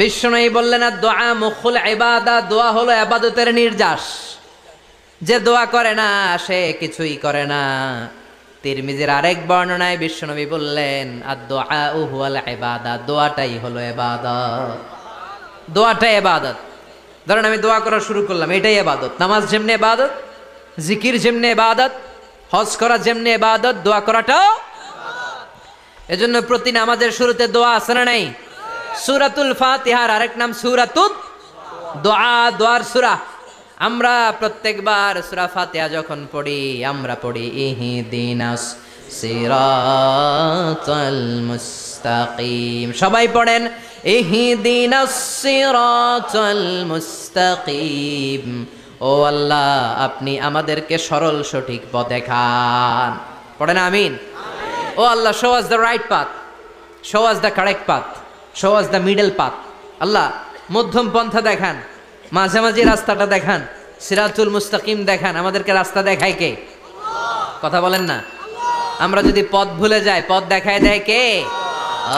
বিশ্বনবী বললেন আর দোয়া মুখুল ইবাদত, দোয়া হলো ইবাদতের নির্যাস। যে দোয়া করে না সে কিছুই করে না। তিরমিজির আরেক বর্ণনায় বিশ্বনবী বললেন আর দোয়া হুয়াল ইবাদত, দোয়াটাই হলো ইবাদত। দোয়াটাই ইবাদত। ধরেন আমি দোয়া করা শুরু করলাম, এটাই ইবাদত। নামাজ যেমনি ইবাদত, জিকির যেমনি ইবাদত, হজ করা যেমনি ইবাদত, দোয়া করাটাও। এজন্য প্রতি নামাজের শুরুতে দোয়া আছে না নাই? সূরাতুল ফাতিহার আরেক নাম সূরাতুদ দোয়া, দোয়ার সূরা। আমরা প্রত্যেকবার সূরা ফাতিহা যখন পড়ি আমরা পড়ি ইহদিনাস সিরাতাল মুস্তাকিম। সবাই পড়েন ইহদিনাস সিরাতাল মুস্তাকিম। ও আল্লাহ, আপনি আমাদেরকে সরল সঠিক পথ দেখান। পড়েন আমিন। ও আল্লাহ, show us the right path, show us the correct path, show us the middle path. আল্লাহ মধ্যম পন্থা দেখান, মাঝামাঝি রাস্তাটা দেখান, সিরাতুল মুস্তাকিম দেখান। আমাদেরকে রাস্তা দেখায় কে? কথা বলেন না। আমরা যদি পথ ভুলে যাই পথ দেখায় দেয় কে?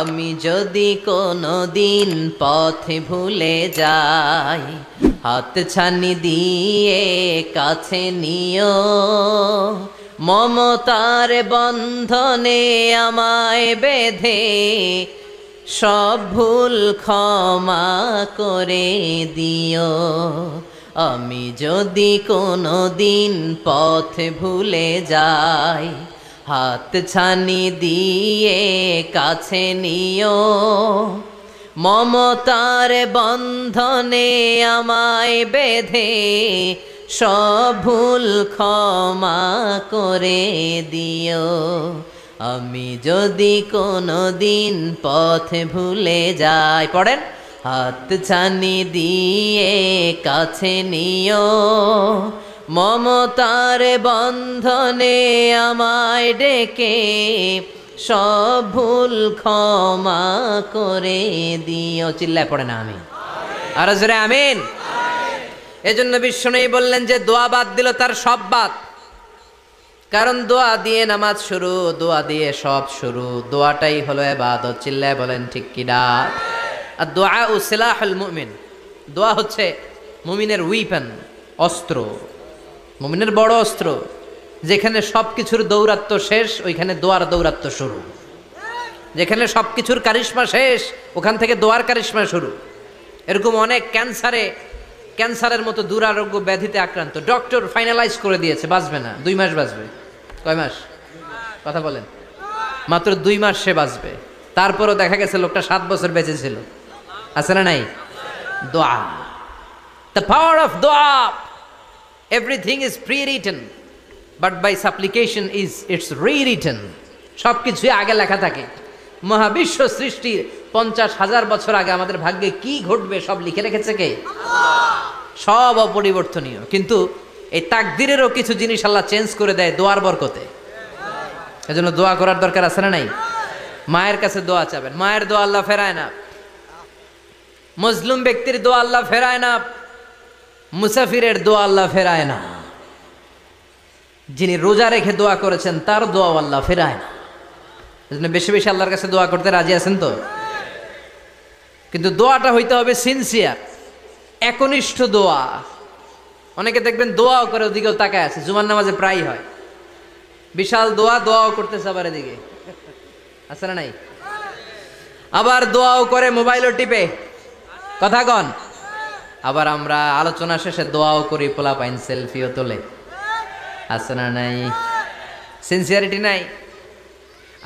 আমি যদি কোনো দিন পথে ভুলে যাই, হাত ছানি দিয়ে কাছে নিও, মমতার বন্ধনে আমায় বেঁধে সব ভুল ক্ষমা করে দিও। আমি যদি কোনো দিন পথে ভুলে যাই, হাত ছানি দিয়ে কাছে নিও, মমতার বন্ধনে আমায় বেঁধে সব ভুল ক্ষমা করে দিও। আমি যদি কোনো দিন পথে ভুলে যাই, পড়েন, হাত ছানি দিয়ে কাছে নিও, মমতার বন্ধনে আমায় ডেকে সব ভুল ক্ষমা করে দিও। চিল্লায় পড়ে না আমি আর জোরে আমিন। এজন্য বিশ্বনবী বললেন যে দোয়া বাদ দিল তার সব বাদ। কারণ দোয়া দিয়ে নামাজ শুরু, দোয়া দিয়ে সব শুরু। দোয়াটাই হলো ইবাদত। চিল্লায় বলেন ঠিক কিনা? আর দোয়া ও সিলাহুল মুমিন, দোয়া হচ্ছে মুমিনের উইপেন, অস্ত্র, মুমিনের বড় অস্ত্র। যেখানে সব কিছুর দৌরাত্ম্য শেষ ওইখানে দোয়ার দৌরাত্ম্য শুরু। যেখানে সব কিছুর কারিশমা শেষ ওখান থেকে দোয়ার কারিশমা শুরু। এরকম অনেক ক্যান্সারের মতো দুরারোগ্য ব্যাধিতে আক্রান্ত, ডক্টর ফাইনালাইজ করে দিয়েছে বাঁচবে না, 2 মাস বাঁচবে। কয় মাস? কথা বলেন। মাত্র 2 মাস সে বাঁচবে। তারপরও দেখা গেছে লোকটা 7 বছর বেঁচে ছিল। আছে না নাই? দোয়া, দ্য পাওয়ার অফ দোয়া। Everything is pre written but by supplication is it's rewritten. সব কিছুই আগে লেখা থাকে। মহাবিশ্ব সৃষ্টির 50,000 বছর আগে আমাদের ভাগ্যে কি ঘটবে সব লিখে রেখেছে কে? সব অপরিবর্তনীয়। কিন্তু এই তাকদিরেরও কিছু জিনিস আল্লাহ চেঞ্জ করে দেয় দোয়ার বরকতে। এজন্য দোয়া করার দরকার আছে না নাই? মায়ের কাছে দোয়া চাবেন, মায়ের দোয়া আল্লাহ ফেরায় না। মজলুম ব্যক্তির দোয়া আল্লাহ ফেরায় না। মুসাফিরের দোয়া আল্লাহ ফেরায় না। যিনি রোজা রেখে দোয়া করেছেন তার দোয়া আল্লাহ ফেরায় না। এজন্য বেশি বেশি আল্লাহর কাছে দোয়া করতে রাজি আছেন তো? কিন্তু দোয়াটা হইতে হবে সিনসিয়ার, একনিষ্ঠ দোয়া। অনেকে দেখবেন দোয়াও করে ওদিকেও তাকায় আছে, জুমার নামাজে প্রায় হয় বিশাল দোয়া, দোয়াও করতেছে আবার এদিকে। আছে না নাই? আবার দোয়াও করে মোবাইলও টিপে। কথা কন। আবার আমরা আলোচনা শেষে দোয়াও করি, পোলাপাইন সেলফিও তোলে। আছে না নাই? সিনসিয়ারিটি নাই।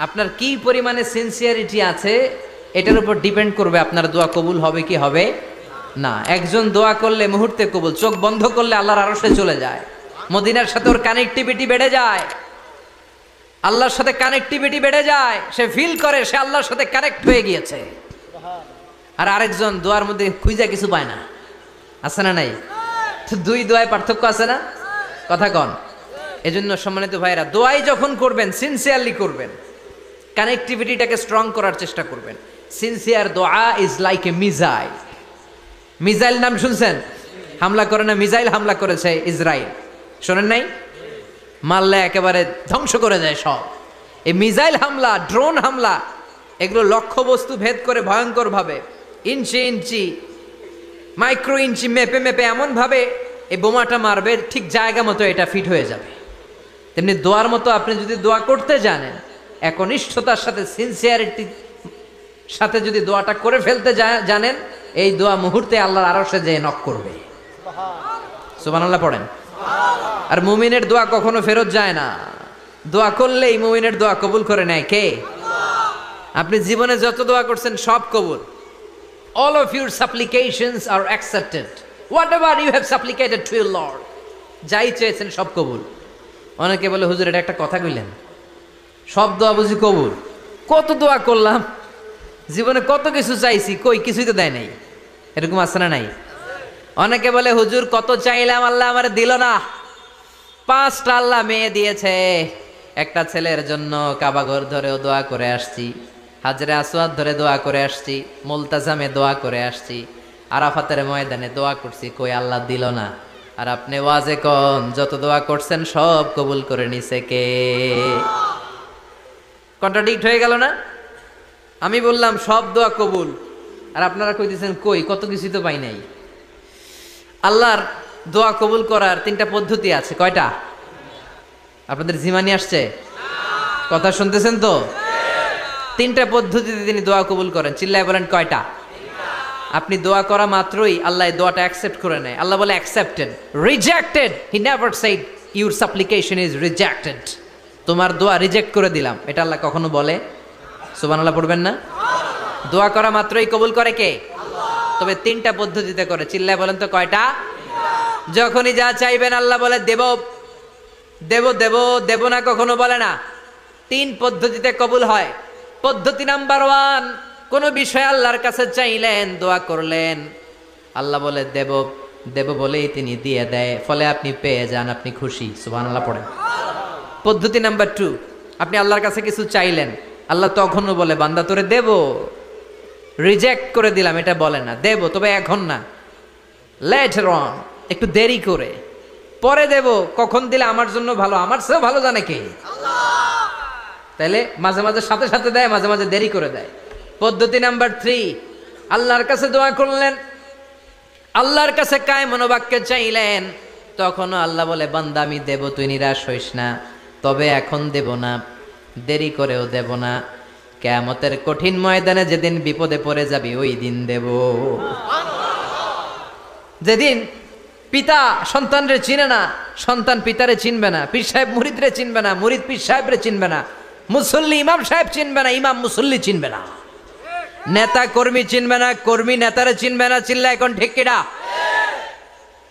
আপনার কি পরিমাণে সিনসিয়ারিটি আছে এটার উপর ডিপেন্ড করবে আপনার দোয়া কবুল হবে কি হবে না। একজন দোয়া করলে মুহূর্তে কবুল, চোখ বন্ধ করলে আল্লাহর আরশে চলে যায়। মদিনার সাথে ওর কানেক্টিভিটি বেড়ে যায়, আল্লাহর সাথে কানেক্টিভিটি বেড়ে যায়। সে ফিল করে সে আল্লাহর সাথে কানেক্ট হয়ে গিয়েছে। আর আরেকজন দোয়ার মধ্যে খুঁজে কিছু পায় না। আছে না নাই? তো 2 দোয়ায় পার্থক্য আছে না? কথা কন। এজন্য সম্মানিত ভাইরা, দোয়াই যখন করবেন সিনসিয়ারলি করবেন, কানেক্টিভিটিটাকে স্ট্রং করার চেষ্টা করবেন। সিনসিয়ার দোয়া is like a missile. Missile নাম শুনছেন? হামলা করে না, মিসাইল হামলা করেছে ইসরায়েল, শোনেন নাই? মারলে একেবারে ধ্বংস করে যায় সব। এই মিসাইল হামলা, ড্রোন হামলা, এগুলো লক্ষ্যবস্তু ভেদ করে ভয়ঙ্করভাবে ইঞ্চি ইঞ্চি মাইক্রো ইঞ্চি মেপে মেপে এমনভাবে এই বোমাটা মারবে ঠিক জায়গা মতো এটা ফিট হয়ে যাবে। তেমনি দোয়ার মতো আপনি যদি দোয়া করতে জানেন, একনিষ্ঠতার সাথে সিনসিয়ারিটি সাথে যদি দোয়াটা করে ফেলতে জানেন, এই দোয়া মুহূর্তে আল্লাহর আরশে যেয়ে নক করবে। সুবহানাল্লাহ পড়েন। আর মুমিনের দোয়া কখনো ফেরত যায় না। দোয়া করলেই মুমিনের দোয়া কবুল করে নেয় কে? আপনি জীবনে যত দোয়া করছেন সব কবুল। All of your supplications are accepted. Whatever you have supplicated to your Lord, যাই চেয়েছেন সব কবুল। অনেকে বলে হুজুর এটা একটা কথা কইলেন, সব দোয়া বুঝি কবুল? কত দোয়া করলাম, জীবনে কত কিছু চাইছি, কই কিছুই তো দেয় নাই। এরকম আছে না নাই? অনেকে বলে হুজুর কত চাইলাম আল্লাহ আমারে দিল না। 5টা আল্লাহ মেয়ে দিয়েছে, একটা ছেলের জন্য কাবাঘর ধরেও দোয়া করে আসছি, হাজরে আসওয়াদ ধরে দোয়া করে আসছি, মুলতাজামে দোয়া করে আসছি, আরাফাতের ময়দানে দোয়া করছি, কই আল্লাহ দিল না। আর আপনি ওয়াজে কোন যত দোয়া করছেন সব কবুল করে নিছে কে? কন্ট্রাডিক্ট হয়ে গেল না? আমি বললাম সব দোয়া কবুল, আর আপনারা কইতেছেন কই কত কিছুই তো পাই নাই। আল্লাহর দোয়া কবুল করার 3টা পদ্ধতি আছে। কয়টা? আপনাদের জিমানি আসছে? কথা শুনতেছেন তো? 3টা পদ্ধতিতে তিনি দোয়া কবুল করেন। চিল্লায় বলেন কয়টা? আপনি দোয়া করা মাত্রই আল্লাহ দোয়াটা অ্যাকসেপ্ট করে নেয়। আল্লাহ বলে accepted, rejected he never shed your সাপ্লিকেশন is rejected. তোমার দোয়া রিজেক্ট করে দিলাম, এটা আল্লাহ কখনো বলে? সুবহানাল্লাহ পড়বেন না? দোয়া করা মাত্রই কবুল করে কে? তবে 3টা পদ্ধতিতে করে। চিল্লায় বলেন তো কয়টা? যখনই যা চাইবেন আল্লাহ বলে দেব দেব দেব, দেব না কখনো বলে না। 3 পদ্ধতিতে কবুল হয়। পদ্ধতি নাম্বার 1, কোন বিষয় আল্লাহর কাছে চাইলেন, দোয়া করলেন, আল্লাহ বলে দেব দেব বলেই তিনি দিয়ে দেয়, ফলে আপনি পেয়ে যান, আপনি খুশি। সুবহানাল্লাহ পড়েন। পদ্ধতি নাম্বার 2, আপনি আল্লাহর কাছে কিছু চাইলেন, আল্লাহ তখনও বলে বান্দা তোরে দেব, রিজেক্ট করে দিলাম এটা বলে না, দেব তবে এখন না, লেটার অন, একটু দেরি করে, পরে দেব, কখন দিলে আমার জন্য ভালো, আমার চেয়েও ভালো জানে কে? তাইলে মাঝে মাঝে সাথে সাথে দেয়, মাঝে মাঝে দেরি করে দেয়। পদ্ধতি নাম্বার 3, আল্লাহর কাছে দোয়া করলেন, আল্লাহর কাছে কায় মনোবাক্যে চাইলেন, তখনও আল্লাহ বলে বান্দা আমি দেব, তুই নিরাশ হইস না, তবে এখন দেব না, দেরি করেও দেব না, কিয়ামতের কঠিন ময়দানে যেদিন বিপদে পড়ে যাবি ওই দিন দেব। যেদিন পিতা সন্তানরে চিনে না, সন্তান পিতারে চিনবে না, পীর সাহেব মুরিদরে চিনবে না, মুরিদ পীর সাহেবরে চিনবে না, মুসল্লি ইমাম সাহেব চিনবে না, ইমাম মুসল্লি চিনবে না, নেতা কর্মী চিনবে না, কর্মী নেতারে চিনবে না। চিল্লা এখন ঠিক কিনা?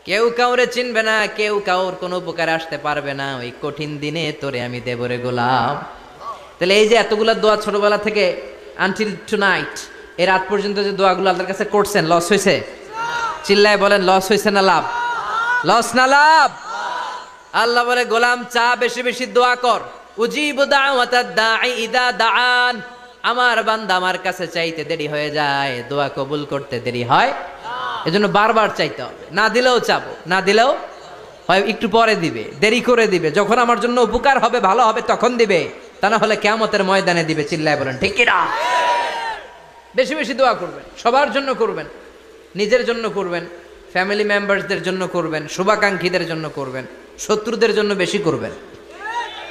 কেউ কাউরে চিনবে না, কেউ কাউর কোনো উপকার আসতে পারবে না। ওই কঠিন দিনে তোরে আমি দেবরে গোলাম। তাহলে এই যে এতগুলা দোয়া ছোটবেলা থেকে আনটিল টুনাইট, এই রাত পর্যন্ত যে দোয়াগুলো আল্লাহর কাছে করছেন, লস হয়েছে? চিল্লায় বলেন লস হয়েছে না লাভ? লস না লাভ? আল্লাহ বলে গোলাম চা বেশি বেশি দোয়া কর, উজিবু দাওয়াতাদ দাঈ ইদা দাআন। আমার বান্দা আমার কাছে চাইতে দেরি হয়ে যায়, দোয়া কবুল করতে দেরি হয়, এজন্য বারবার চাইতে হবে। না দিলেও চাবো, না দিলেও হয় একটু পরে দিবে, দেরি করে দিবে, যখন আমার জন্য উপকার হবে, ভালো হবে তখন দিবে, তা না হলে কিয়ামতের ময়দানে দিবে। চিল্লায় বলেন ঠিক কিনা? বেশি বেশি দোয়া করবেন, সবার জন্য করবেন, নিজের জন্য করবেন, ফ্যামিলি মেম্বারসদের জন্য করবেন, শুভাকাঙ্ক্ষীদের জন্য করবেন, শত্রুদের জন্য বেশি করবেন,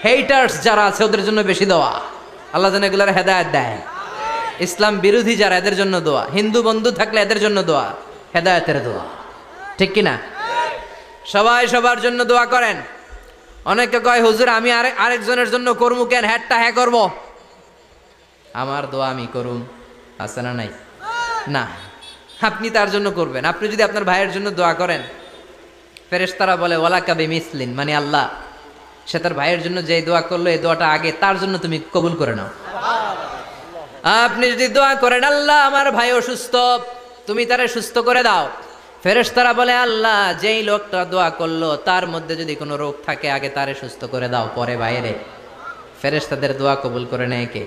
হেটার্স যারা আছে ওদের জন্য বেশি দোয়া। আল্লাহ যেন এগুলোর হেদায়েত দেয়। ইসলাম বিরোধী যারা, এদের জন্য দোয়া। হিন্দু বন্ধু থাকলে এদের জন্য দোয়া, হেদায়েতের দোয়া। ঠিক কিনা? সবাই সবার জন্য দোয়া করেন। অনেকে কয় হুজুর আমি আরেকজনের জন্য করবো কেন, হ্যাটটা হ্যাঁ করবো, আমার দোয়া আমি করুম, আছে না নাই? না, আপনি তার জন্য করবেন। আপনি যদি আপনার ভাইয়ের জন্য দোয়া করেন, ফেরেশতারা বলে ওয়ালাকা বিমিসলিন, মানে আল্লাহ সে তার ভাইয়ের জন্য যে দোয়া করলো এই দোয়াটা আগে তার জন্য তুমি কবুল করে নাও। আপনি যদি দোয়া করেন আল্লাহ আমার ভাই অসুস্থ, তুমি তারে সুস্থ করে দাও, ফেরেশতারা বলে আল্লাহ যেই লোকটা দোয়া করলো তার মধ্যে যদি কোনো রোগ থাকে আগে তারে সুস্থ করে দাও, পরে বাইরে। ফেরেশতাদের দোয়া কবুল করে নেয় কে?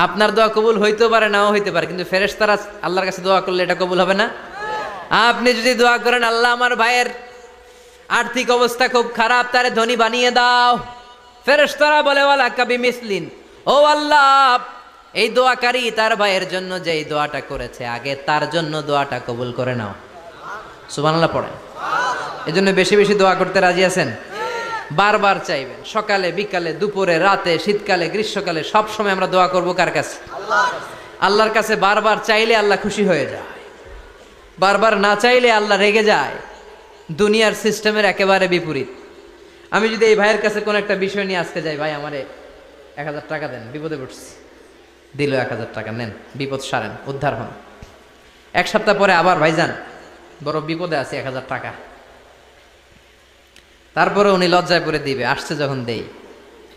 আপনার দোয়া কবুল হইতে পারে, নাও হইতে পারে, কিন্তু ফেরেশতারা আল্লাহর কাছে দোয়া করলে এটা কবুল হবে না। আপনি যদি দোয়া করেন আল্লাহ আমার ভাইয়ের আর্থিক অবস্থা খুব খারাপ, তারে ধনী বানিয়ে দাও, ফেরেশতারা বলে ওয়ালাকা বিমিসলিন, ও আল্লাহ এই দোয়াকারী তার ভাইয়ের জন্য যে এই দোয়াটা করেছে, আগে তার জন্য দোয়াটা কবুল করে নাও। সুবহানাল্লাহ পড়েন। এই জন্য বেশি বেশি দোয়া করতে রাজি আছেন? বারবার চাইবেন, সকালে বিকালে দুপুরে রাতে শীতকালে গ্রীষ্মকালে সব সময় আমরা দোয়া করব কার কাছে? আল্লাহর কাছে। বারবার চাইলে আল্লাহ খুশি হয়ে যায়, বারবার না চাইলে আল্লাহ রেগে যায়। দুনিয়ার সিস্টেমের একেবারে বিপরীত। আমি যদি এই ভাইয়ের কাছে কোনো একটা বিষয় নিয়ে আজকে যাই, ভাই আমারে 1000 টাকা দেন, বিপদে পড়ছি, দিল 1000 টাকা, নেন, বিপদ সারেন, উদ্ধার হন। এক সপ্তাহ পরে আবার ভাইজান বড় বিপদে আছে, 1000 টাকা। তারপরে উনি লজ্জায় পড়ে দিবে, আসছে যখন দেই।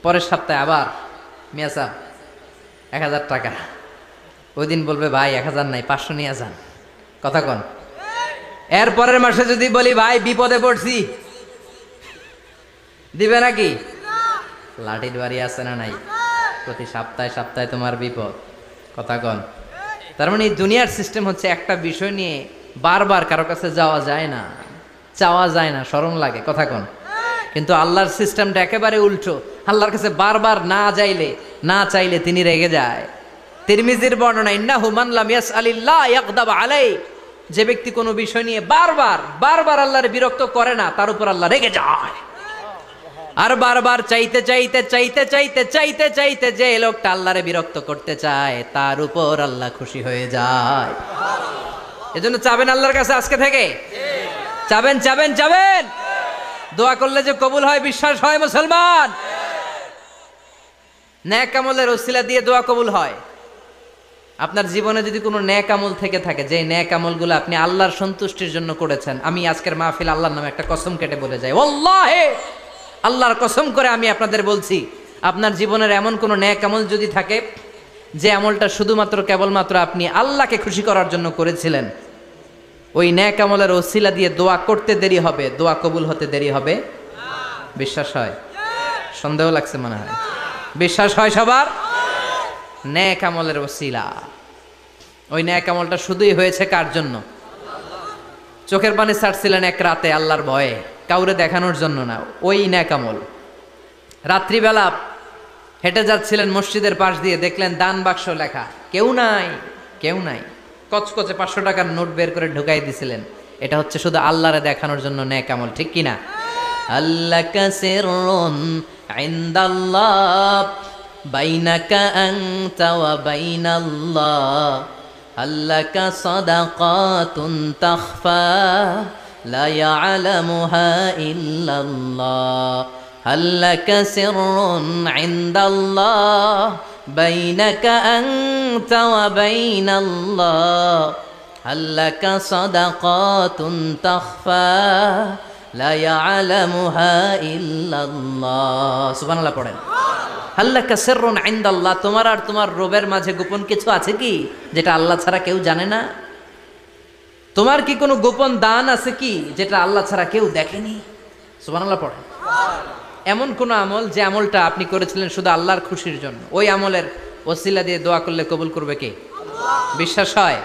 পরের সপ্তাহে আবার মিয়া সাহেব 1000 টাকা। ওই দিন বলবে ভাই 1000 নাই, 500 নিয়ে যান। কথা কন। এর পরের মাসে যদি বলি ভাই বিপদে পড়ছি, দিবে নাকি? লাঠির বাড়ি আছে না নাই? প্রতি সপ্তাহে সপ্তাহে তোমার বিপদ। কথা কন। তার মানে এই দুনিয়ার সিস্টেম হচ্ছে একটা বিষয় নিয়ে বারবার কারো কাছে যাওয়া যায় না, চাওয়া যায় না, শরম লাগে। কথা কন। কিন্তু আল্লাহর সিস্টেমটা একেবারে উল্টো। আল্লাহর কাছে বারবার না চাইলে তিনি রেগে যায়। তিরমিজির বর্ণনা, ইন্নাহু মান লাম ইয়াসআলিল্লাহ ইয়াগদাব আলাই, যে ব্যক্তি কোনো বিষয় নিয়ে বারবার আল্লাহর বিরক্ত করে না, তার উপর আল্লাহ রেগে যায়। আর বারবার চাইতে যে লোকটা আল্লাহরে বিরক্ত করতে চায়, তার উপর আল্লাহ খুশি হয়ে যায়। এজন্য চাবেন আল্লাহর কাছে আজকে থেকে, চাবেন। দোয়া করলে যে কবুল হয় বিশ্বাস হয় মুসলমান। নেক আমলের ওসিলা দিয়ে দোয়া কবুল হয়। আপনার জীবনে যদি কোনো নেক আমল থেকে থাকে, যে নেক আমলগুলো আপনি আল্লাহর সন্তুষ্টির জন্য করেছেন, আমি আজকের মাহফিল আল্লাহর নামে একটা কসম কেটে বলে যাই, ওয়াল্লাহি আল্লাহর কসম করে আমি আপনাদের বলছি, আপনার জীবনের এমন কোনো নেক আমল যদি থাকে যে আমলটা শুধুমাত্র কেবলমাত্র আপনি আল্লাহকে খুশি করার জন্য করেছিলেন, ওই নেক আমলের ওসিলা দিয়ে দোয়া করতে দেরি হবে, দোয়া কবুল হতে দেরি হবে। বিশ্বাস হয়? সন্দেহ লাগছে মনে হয়। বিশ্বাস হয় সবার? নেক আমলের ওসিলা, ওই নেক আমলটা শুধুই হয়েছে কার জন্য? চোখের পানি ছাড়ছিলেন এক রাতে আল্লাহর ভয়ে, কাউরে দেখানোর জন্য না। ওই নেক আমল। রাত্রিবেলা হেঁটে যাচ্ছিলেন মসজিদের পাশ দিয়ে, দেখলেন দান বাক্স লেখা, কেউ নাই। কচকচে 500 টাকার নোট বের করে ঢুকাই দিছিলেন। এটা হচ্ছে শুধু আল্লাহরে দেখানোর জন্য নেক আমল, ঠিক কিনা? আল্লাকা সিররুন ইনদাল্লাহ বাইনাকা আনতা ওয়া বাইনাল্লাহ, আল্লাকা সাদাকাতুন তাখফা লা ইয়ালামুহা ইল্লাল্লাহ, আল্লাকা সিররুন ইনদাল্লাহ বাইনাকা আনতা ওয়া বাইনাল্লাহ, আল্লাকা সাদাকাতুন তাখফা লা ইয়ালামুহা ইল্লাল্লাহ। সুবহানাল্লাহ পড়েন। আল্লাকা সিররুন ইনদাল্লাহ, তোমার আর তোমার রবের মাঝে গোপন কিছু আছে কি যেটা আল্লাহ ছাড়া কেউ জানে না? তোমার কি কোনো গোপন দান আছে কি যেটা আল্লাহ ছাড়া কেউ দেখেনি? সুবহানাল্লাহ পড়েন। এমন কোন আমল যে আমলটা আপনি করেছিলেন শুধু আল্লাহর খুশির জন্য, ওই আমলের ওসিলা দিয়ে দোয়া করলে কবুল করবে কে? বিশ্বাস হয়?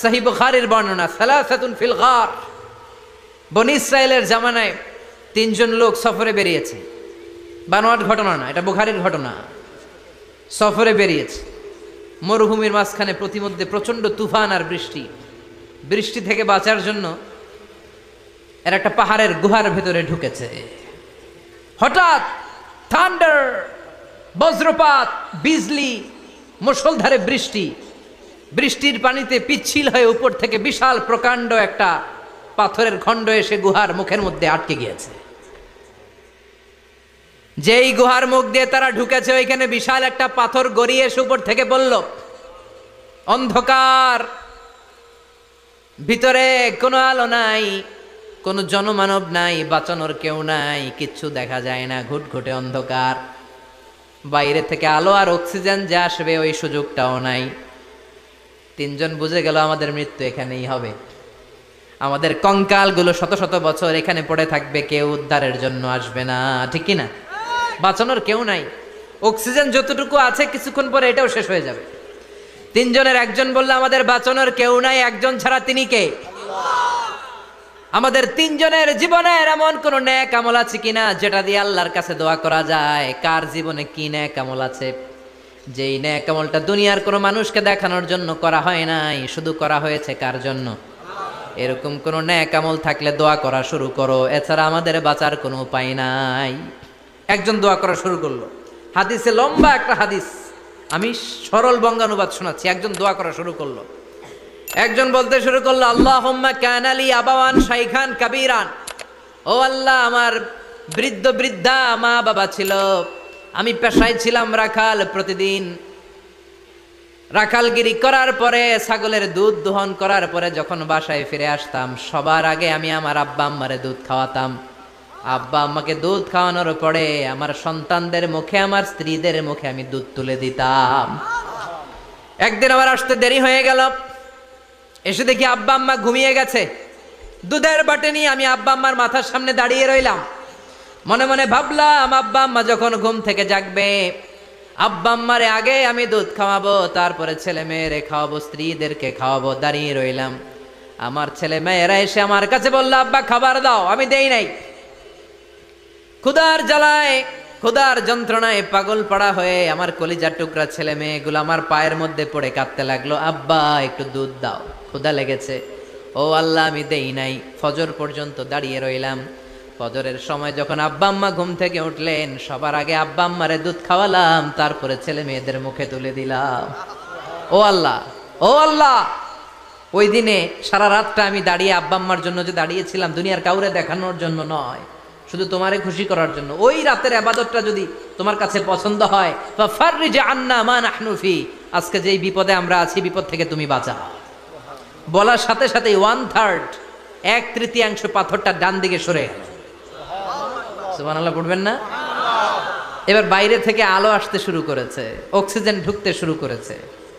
সহিহ বুখারীর বর্ণনা, সালাসাতুন ফিল গার, বনি ইসরাইলের জামানায় 3 জন লোক সফরে বেরিয়েছে। বানোয়াট ঘটনা না, এটা বুখারীর ঘটনা। সফরে বেরিয়েছে, মরুভূমির মাঝখানে প্রতিমধ্যে প্রচন্ড তুফান আর বৃষ্টি থেকে বাঁচার জন্য এর একটা পাহাড়ের গুহার ভেতরে ঢুকেছে। হঠাৎ থান্ডার, বজ্রপাত, বিজলি, মুষলধারে বৃষ্টির পানিতে পিচ্ছিল হয়ে উপর থেকে বিশাল প্রকাণ্ড একটা পাথরের খণ্ড এসে গুহার মুখের মধ্যে আটকে গিয়েছে। যেই গুহার মুখ দিয়ে তারা ঢুকেছে, ওইখানে বিশাল একটা পাথর গড়িয়ে এসে উপর থেকে বলল, অন্ধকার, ভিতরে কোনো আলো নাই, কোনো জনমানব নাই, বাঁচানোর কেউ নাই, কিচ্ছু দেখা যায় না, ঘুটঘুটে অন্ধকার, বাইরে থেকে আলো আর অক্সিজেন যে আসবে ওই সুযোগটাও নাই। 3 জন বুঝে গেল আমাদের মৃত্যু এখানেই হবে, আমাদের কঙ্কালগুলো শত শত বছর এখানে পড়ে থাকবে, কেউ উদ্ধারের জন্য আসবে না, ঠিক কিনা? বাঁচানোর কেউ নাই, অক্সিজেন যতটুকু আছে কিছুক্ষণ পরে এটাও শেষ হয়ে যাবে। 3 জনের একজন বলল, আমাদের বাঁচানোর কেউ নাই, একজন ছাড়া তিনি কে? আমাদের 3 জনের জীবনের এমন কোন নেক আমল আছে কিনা যেটা দিয়ে আল্লাহর কাছে দোয়া করা যায়? কার জীবনে কি নেক আমল আছে যেই নেক আমলটা দুনিয়ার কোনো মানুষকে দেখানোর জন্য করা হয় নাই, শুধু করা হয়েছে কার জন্য? এরকম কোনো নেক আমল থাকলে দোয়া করা শুরু করো, এছাড়া আমাদের বাঁচার কোনো উপায় নাই। একজন দোয়া করা শুরু করলো, হাদিসে লম্বা একটা হাদিস, আমি সরল বঙ্গানুবাদ শোনাচ্ছি। একজন দোয়া করা শুরু করলো, একজন বলতে শুরু করলো, আল্লাহুম্মা কানা লি আবাওয়ান শাইখান কাবীরান, ও আল্লাহ, আমার বৃদ্ধ বৃদ্ধা মা বাবা ছিল, আমি পেশায় ছিলাম রাখাল, প্রতিদিন রাখালগিরি করার পরে ছাগলের দুধ দোহন করার পরে যখন বাসায় ফিরে আসতাম, সবার আগে আমি আমার আব্বা আম্মারে দুধ খাওয়াতাম। আব্বা আম্মাকে দুধ খাওয়ানোর পরে আমার সন্তানদের মুখে, আমার স্ত্রীদের মুখে আমি দুধ তুলে দিতাম। একদিন আমার আসতে দেরি হয়ে গেল, এসে দেখি আব্বা আম্মা ঘুমিয়ে গেছে। দুধের বাটি নিয়ে আমি আব্বা আম্মার মাথার সামনে দাঁড়িয়ে রইলাম। মনে মনে ভাবলাম, আব্বা আম্মা যখন ঘুম থেকে জাগবে, আব্বা আম্মারে আগে আমি দুধ খাওয়াবো, তারপরে ছেলে মেয়েরে খাওয়াবো, স্ত্রীদেরকে খাওয়াবো। দাঁড়িয়ে রইলাম, আমার ছেলে মেয়েরা এসে আমার কাছে বললো, আব্বা খাবার দাও, আমি দেই নাই। ক্ষুধার জ্বালায়, ক্ষুধার যন্ত্রণায় পাগল পাড়া হয়ে আমার কলিজার টুকরা ছেলে মেয়েগুলো আমার পায়ের মধ্যে পড়ে কাঁদতে লাগলো, আব্বা একটু দুধ দাও, ক্ষুধা লেগেছে। ও আল্লাহ, আমি দেই নাই। ফজর পর্যন্ত দাঁড়িয়ে রইলাম। ফজরের সময় যখন আব্বা আম্মা ঘুম থেকে উঠলেন, সবার আগে আব্বা আম্মারে দুধ খাওয়ালাম, তারপরে ছেলে মেয়েদের মুখে তুলে দিলাম। ও আল্লাহ, ও আল্লাহ, ওই দিনে সারা রাতটা আমি দাঁড়িয়ে আব্বা আম্মার জন্য যে দাঁড়িয়েছিলাম, দুনিয়ার কাউরে দেখানোর জন্য নয়, শুধু তোমারে খুশি করার জন্য। ওই রাতের ইবাদতটা যদি তোমার কাছে পছন্দ হয়, ফাফাররিজ আন্না মা নাহনু ফি, আজকে যেই বিপদে আমরা আছি, বিপদ থেকে তুমি বাঁচাও। বলার সাথে সাথে 1/3, 1/3 পাথরটা ডান দিকে সরে গেল। সুবহানাল্লাহ পড়বেন না? এবার বাইরে থেকে আলো আসতে শুরু করেছে, অক্সিজেন ঢুকতে শুরু করেছে,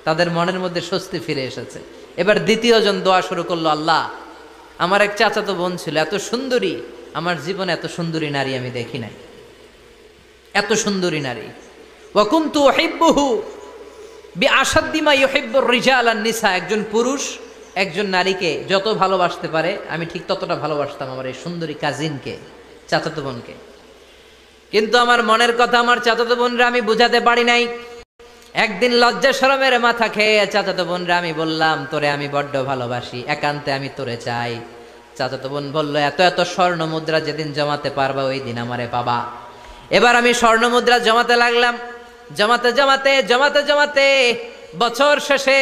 তাদের মনের মধ্যে স্বস্তি ফিরে এসেছে। এবার দ্বিতীয় জন দোয়া শুরু করলো, আল্লাহ, আমার এক চাচাতো বোন ছিল, এত সুন্দরী, আমার জীবনে এত সুন্দরী নারী আমি দেখি নাই, এত সুন্দরী নারী। ওয়া কুনতু উহিব্বুহু বিআশাদ্দি মা ইউহিব্বুর রিজাল আন নিসা, একজন পুরুষ একজন নারীকে যত ভালোবাসতে পারে, আমি ঠিক ততটা ভালোবাসতাম আমার এই সুন্দরী কাজিনকে, চাচাতো বোনকে। কিন্তু আমার মনের কথা আমার চাচাতো বোনরা আমি বুঝাতে পারি নাই। একদিন লজ্জা শরমের মাথা খেয়ে চাচাতো বোনরা আমি বললাম, তোরে আমি বড্ড ভালোবাসি, একান্তে আমি তোরে চাই। চাচাতো বোন বলল, এত এত স্বর্ণ মুদ্রা যেদিন জমাতে পারবা ওই দিন আমারে পাবা। এবার আমি স্বর্ণ মুদ্রা জমাতে লাগলাম, জমাতে জমাতে জমাতে জমাতে বছর শেষে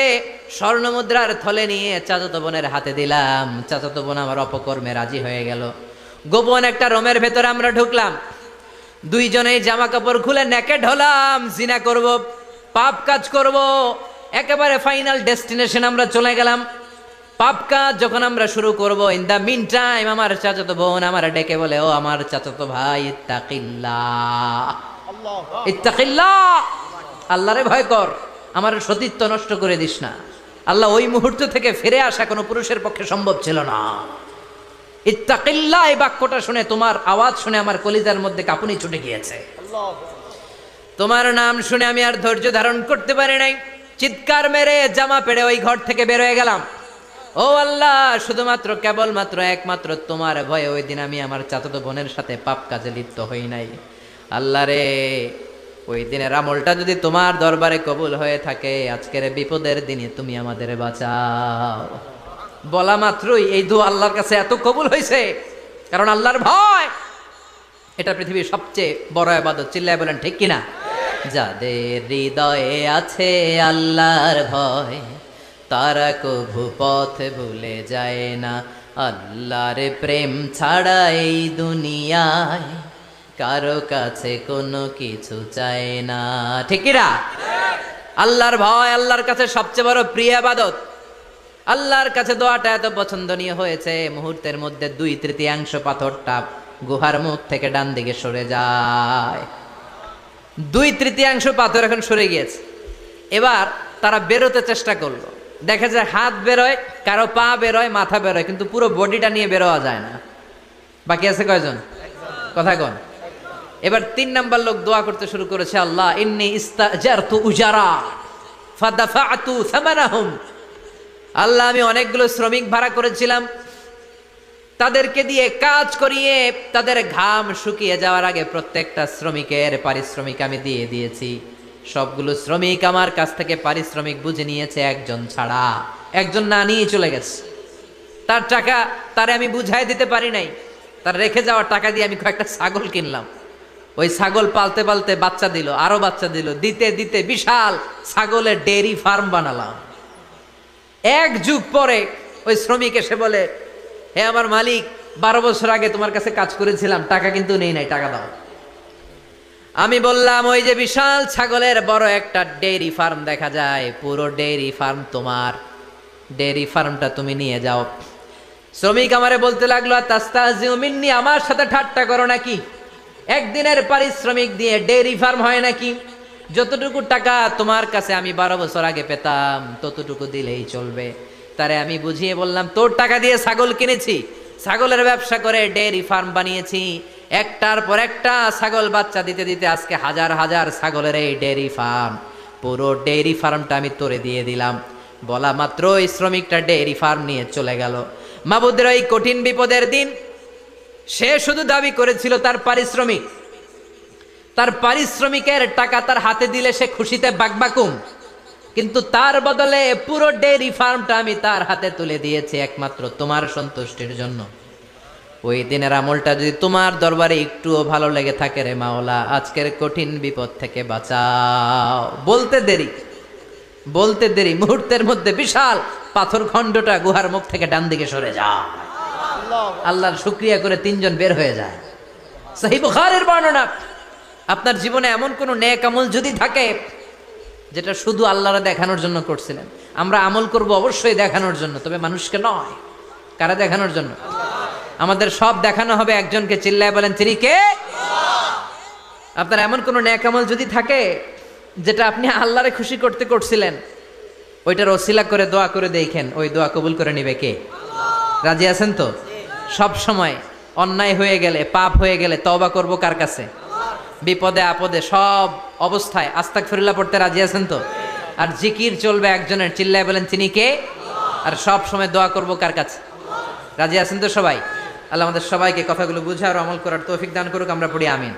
স্বর্ণ মুদ্রার থলে নিয়ে চাচাতো বোনের হাতে দিলাম। চাচাতো বোন আমার অপকর্মে রাজি হয়ে গেল। গোপন একটা রুমের ভেতরে আমরা ঢুকলাম, দুইজনেই জামা কাপড় খুলে নেকেড হলাম, জিনা করব, পাপ কাজ করব। একেবারে ফাইনাল ডেস্টিনেশন আমরা চলে গেলাম। পাপ কাজ যখন আমরা শুরু করব, ইন দা মিন টাইম আমার চাচাতো বোন আমার ডেকে বলে, ও আমার চাচাতো ভাই, ইত্তাকিল্লাহ, ইত্তাকিল্লাহ, আল্লাহরে ভয় কর, আমার সতীত্ব নষ্ট করে দিস না। আল্লাহ ওই মুহূর্ত থেকে ফিরে আসা কোনো পুরুষের পক্ষে সম্ভব ছিল না। ইত্তাকিল্লাহ, এই বাক্যটা শুনে, তোমার আওয়াজ শুনে আমার কলিজার মধ্যে কাঁপুনি ছুটে গিয়েছে। তোমার নাম শুনে আমি আর ধৈর্য ধারণ করতে পারি নাই, চিৎকার মেরে জামা পেড়ে ওই ঘর থেকে বের হয়ে গেলাম। ও আল্লাহ, শুধুমাত্র কেবলমাত্র একমাত্র তোমার ভয়ে ওই দিন আমি আমার চাচাতো বোনের সাথে পাপ কাজে লিপ্ত হই নাই। আল্লাহ রে, ওই দিনের আমলটা যদি তোমার দরবারে কবুল হয়ে থাকে, আজকের বিপদের দিনে তুমি আমাদের বাঁচাও। বলা মাত্রই এই দোয়া আল্লাহর কাছে এত কবুল হয়েছে, কারণ আল্লাহর ভয় এটা পৃথিবীর সবচেয়ে বড় ইবাদত। চিল্লায় বলেন ঠিক কিনা? যাদের হৃদয়ে আছে আল্লাহর ভয়, তারা কভু পথ ভুলে যায় না। আল্লাহর প্রেম ছাড়া এই দুনিয়ায় কারো কাছে কোনো কিছু চায় না। ঠিক কিনা? আল্লাহর ভয় আল্লাহর কাছে সবচেয়ে বড় প্রিয় ইবাদত। আল্লাহর কাছে দোয়াটা এত পছন্দনীয় হয়েছে, মুহূর্তের মধ্যে 2/3 পাথরটা গুহার মুখ থেকে ডান দিকে সরে যায়। 2/3 পাথর এখন সরে গিয়েছে। এবার তারা বেরোতে চেষ্টা করলো, দেখা যায় হাত বেরোয়, কারো পা বেরোয়, মাথা বেরোয়, কিন্তু পুরো বডিটা নিয়ে বেরোয়া যায় না। বাকি আছে কয়জন? কথা কন। এবার 3 নাম্বার লোক দোয়া করতে শুরু করেছে, আল্লাহ ইন্নী ইস্তাজারতু উজারা ফাদাফাতু সামানাহুম, আল্লাহ আমি অনেকগুলো শ্রমিক ভাড়া করেছিলাম, তাদেরকে দিয়ে কাজ করিয়ে তাদের ঘাম শুকিয়ে যাওয়ার আগে প্রত্যেকটা শ্রমিকের পারিশ্রমিক আমি দিয়ে দিয়েছি। সবগুলো শ্রমিক আমার কাছ থেকে পারিশ্রমিক বুঝে নিয়েছে, একজন ছাড়া। একজন না নিয়ে চলে গেছে। তার টাকা তারে আমি বুঝাই দিতে পারি নাই। তার রেখে যাওয়া টাকা দিয়ে আমি কয়েকটা ছাগল কিনলাম। ওই ছাগল পালতে পালতে বাচ্চা দিল, আরো বাচ্চা দিল, দিতে দিতে বিশাল ছাগলের ডেয়ারি ফার্ম বানালাম। এক যুগ পরে ওই শ্রমিক এসে বলে, হে আমার মালিক, 12 বছর আগে তোমার কাছে কাজ করেছিলাম, টাকা কিন্তু নেই নাই, টাকা দাও। আমি বললাম, ওই যে বিশাল ছাগলের বড় একটা ডেয়ারি ফার্ম দেখা যায়, পুরো ডেয়ারি ফার্ম তোমার, ডেয়ারি ফার্মটা তুমি নিয়ে যাও। শ্রমিক আমারে বলতে লাগলো, তাস্তাহজিউ মিন্নি, আমার সাথে ঠাট্টা করো নাকি? একদিনের পারিশ্রমিক দিয়ে ডেয়ারি ফার্ম হয় নাকি? যতটুকু টাকা তোমার কাছে আমি 12 বছর আগে পেতাম ততটুকু দিলেই চলবে। তারে আমি বুঝিয়ে বললাম, তোর টাকা দিয়ে ছাগল কিনেছি, ছাগলের ব্যবসা করে ডেয়ারি ফার্ম বানিয়েছি, একটার পর একটা ছাগল বাচ্চা দিতে দিতে আজকে হাজার হাজার ছাগলের এই ডেয়ারি ফার্ম, পুরো ডেয়ারি ফার্মটা আমি তোরে দিয়ে দিলাম। বলা মাত্র ওই শ্রমিকটা ডেয়ারি ফার্ম নিয়ে চলে গেল। মাবুদের এই কঠিন বিপদের দিন সে শুধু দাবি করেছিল তার পারিশ্রমিক, তার পারিশ্রমিকের টাকা তার হাতে দিলে সে খুশিতে বাকবাকুম, কিন্তু তার বদলে পুরো ডেয়ারি ফার্মটা আমি তার হাতে তুলে দিয়েছি একমাত্র তোমার সন্তুষ্টির জন্য। ওই দিনের আমলটা যদি তোমার দরবারে একটুও ভালো লেগে থাকে রে মাওলা, আজকের কঠিন বিপদ থেকে বাঁচাও। বলতে দেরি মুহূর্তের মধ্যে বিশাল পাথর খণ্ডটা গুহার মুখ থেকে ডান দিকে সরে যায়। আল্লাহর শুকরিয়া করে 3 জন বের হয়ে যায়। সহিহ বুখারীর বর্ণনা। আপনার জীবনে এমন কোন নেক আমল যদি থাকে যেটা শুধু আল্লাহরে দেখানোর জন্য করছিলেন, আমরা আমল করব অবশ্যই দেখানোর জন্য, তবে মানুষকে নয়। কারা দেখানোর জন্য? আমাদের সব দেখানো হবে একজনকে। চিল্লায় বলেন, তিনি কে? আপনার এমন কোন নেক আমল যদি থাকে যেটা আপনি আল্লাহরে খুশি করতে করছিলেন, ওইটার ওসিলা করে দোয়া করে দেখেন, ওই দোয়া কবুল করে নিবে কে? রাজি আছেন তো? সব সময় অন্যায় হয়ে গেলে, পাপ হয়ে গেলে তওবা করব কার কাছে? বিপদে আপদে সব অবস্থায় আস্তাগফিরুল্লাহ পড়তে রাজি আছেন তো? আর জিকির চলবে একজনের। চিল্লায় বলেন, তিনি কে? আর সব সময় দোয়া করব কার কাছে? রাজি আছেন তো সবাই? আল্লাহ আমাদের সবাইকে কথাগুলো বুঝার আমল করার তৌফিক দান করুক। আমরা পড়ি আমিন।